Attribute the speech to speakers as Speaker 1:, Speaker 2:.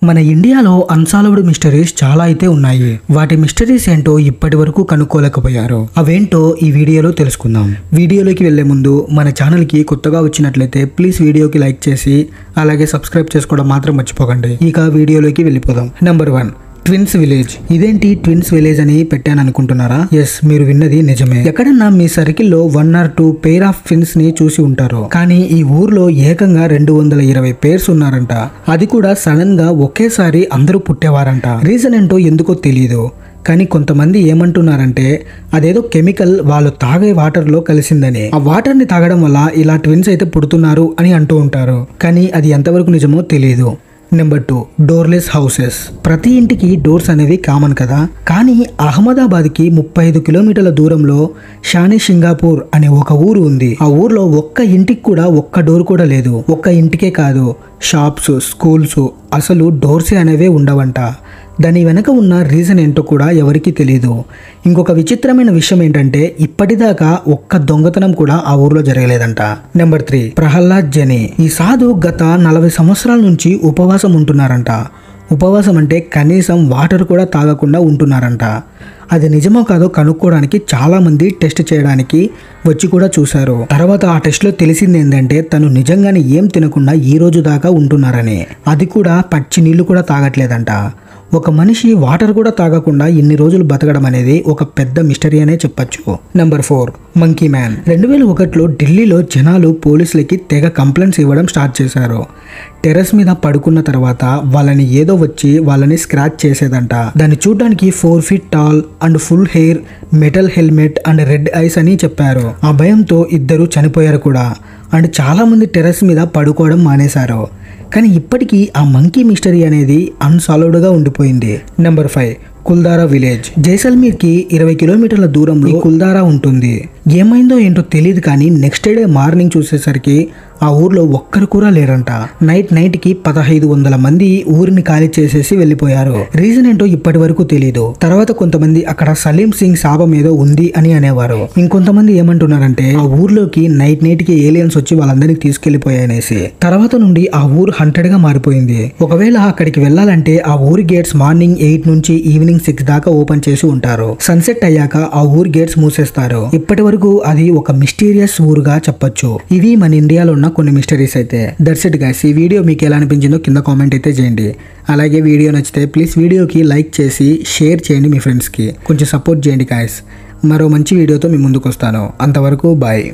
Speaker 1: మన ఇండియాలో unsolved mysteries చాలా అయితే ఉన్నాయి. వాటి మిస్టరీస్ ఏంటో ఇప్పటి వరకు కనుక్కోలేకపోయారు. అవేంటో ఈ వీడియోలో తెలుసుకుందాం. వీడియోలోకి వెళ్లే ముందు మన ఛానల్కి కొత్తగా వచ్చినట్లయితే ప్లీజ్ వీడియోకి లైక్ చేసి అలాగే సబ్స్క్రైబ్ చేసుకోవడం మాత్రం మర్చిపోకండి. ఇక వీడియోలోకి వెళ్ళిపోదాం. Number 1, twins village. ఇదేంటి ట్విన్స్ విలేజ్ అని పెట్టాను అనుకుంటున్నారా? ఎస్, మీరు విన్నది నిజమే. ఎక్కడన్నా మీ సర్కిల్లో 1 or 2 పేర్ ఆఫ్ ట్విన్స్ ని చూసి ఉంటారు. కానీ ఈ ఊర్లో ఏకంగా 220 పేర్స్ ఉన్నారంట. అది కూడా సడన్ గా ఒకేసారి అందరూ పుట్టేవారంట. రీజన్ ఏంటో ఎందుకో తెలియదు. కానీ కొంతమంది ఏమంటున్నారంటే అదేదో కెమికల్ వాళ్ళు తాగే వాటర్లో కలిసిందని. ఆ వాటర్ని తాగడం వల్ల ఇలా ట్విన్స్ అయితే పుడుతున్నారు అని అంటూ ఉంటారు. కానీ అది ఎంతవరకు నిజమో తెలియదు. Number 2, doorless houses. ప్రతి ఇంటికి డోర్స్ అనేవి కామన్ కదా. కానీ అహ్మదాబాద్కి 35 కిలోమీటర్ల దూరంలో షాని సింగాపూర్ అనే ఒక ఊరు ఉంది. ఆ ఊర్లో ఒక్క ఇంటికి కూడా ఒక్క డోర్ కూడా లేదు. ఒక్క ఇంటికే కాదు, షాప్స్, స్కూల్స్ అసలు డోర్సే అనేవే ఉండవంట. దాని వెనక ఉన్న రీజన్ ఏంటో కూడా ఎవరికీ తెలియదు. ఇంకొక విచిత్రమైన విషయం ఏంటంటే ఇప్పటిదాకా ఒక్క దొంగతనం కూడా ఆ ఊర్లో జరగలేదంట. నెంబర్ 3, ప్రహ్లాద్ జని. ఈ సాధు గత 40 సంవత్సరాల నుంచి ఉపవాసం ఉంటున్నారంట. ఉపవాసం అంటే కనీసం వాటర్ కూడా తాగకుండా ఉంటున్నారంట. అది నిజమో కాదో కనుక్కోవడానికి చాలా మంది టెస్ట్ చేయడానికి వచ్చి కూడా చూశారు. తర్వాత ఆ టెస్ట్లో తెలిసింది ఏంటంటే తను నిజంగానే ఏం తినకుండా ఈ రోజు దాకా ఉంటున్నారని. అది కూడా పచ్చి నీళ్లు కూడా తాగట్లేదంట. ఒక మనిషి వాటర్ కూడా తాగకుండా ఇన్ని రోజులు బతకడం అనేది ఒక పెద్ద మిస్టరీ అనే చెప్పొచ్చు. Number 4, monkey man. 2001లో ఢిల్లీలో జనాలు పోలీసులకి తెగ కంప్లైంట్స్ ఇవ్వడం స్టార్ట్ చేశారు. టెర్రస్ మీద పడుకున్న తర్వాత వాళ్ళని ఏదో వచ్చి వాళ్ళని స్క్రాచ్ చేసేదంట. దాన్ని చూడడానికి 4 feet tall and full hair, metal helmet and red ice అని చెప్పారు. ఆ భయంతో ఇద్దరు చనిపోయారు కూడా. అండ్ చాలా మంది టెర్రస్ మీద పడుకోవడం మానేశారు. కానీ ఇప్పటికీ ఆ మంకీ మిస్టరీ అనేది అన్సాల్వ్డ్గా ఉండిపోయింది. Number 5, Kuldhara village. జైసల్మీర్కి 20 కిలోమీటర్ల దూరంలో కుల్దారా ఉంటుంది. ఏమైందో ఏంటో తెలియదు కానీ నెక్స్ట్ డే మార్నింగ్ చూసేసరికి ఆ ఊర్లో ఒక్కరు కూడా లేరంట. నైట్కి 1500 మంది ఊరిని ఖాళీ చేసేసి వెళ్ళిపోయారు. రీజన్ ఏంటో ఇప్పటి వరకు తెలియదు. తర్వాత కొంతమంది అక్కడ సలీం సింగ్ శాపం ఏదో ఉంది అని అనేవారు. ఇంకొంతమంది ఏమంటున్నారంటే ఆ ఊర్లోకి నైట్కి ఏలియన్స్ వచ్చి వాళ్ళందరినీ తీసుకెళ్లిపోయాయనేసి. తర్వాత నుండి ఆ ఊరు హంటెడ్ గా మారిపోయింది. ఒకవేళ అక్కడికి వెళ్ళాలంటే ఆ ఊరి గేట్స్ మార్నింగ్ 8 నుంచి ఈవినింగ్ 6 దాకా ఓపెన్ చేసి ఉంటారు. సన్సెట్ అయ్యాక ఆ ఊరి గేట్స్ మూసేస్తారు. ఇప్పటి వరకు అది ఒక మిస్టీరియస్ ఊరుగా చెప్పొచ్చు. ఇవి మన ఇండియాలో ఉన్న కొన్ని మిస్టరీస్ అయితే. That's it guys. ఈ వీడియో మీకు ఎలా అనిపించిందో కింద కామెంట్ అయితే చేయండి. అలాగే వీడియో నచ్చితే ప్లీజ్ వీడియోకి లైక్ చేసి షేర్ చేయండి మీ ఫ్రెండ్స్కి. కొంచెం సపోర్ట్ చేయండి గైస్. మరో మంచి వీడియోతో మీ ముందుకు వస్తాను. అంతవరకు బాయ్.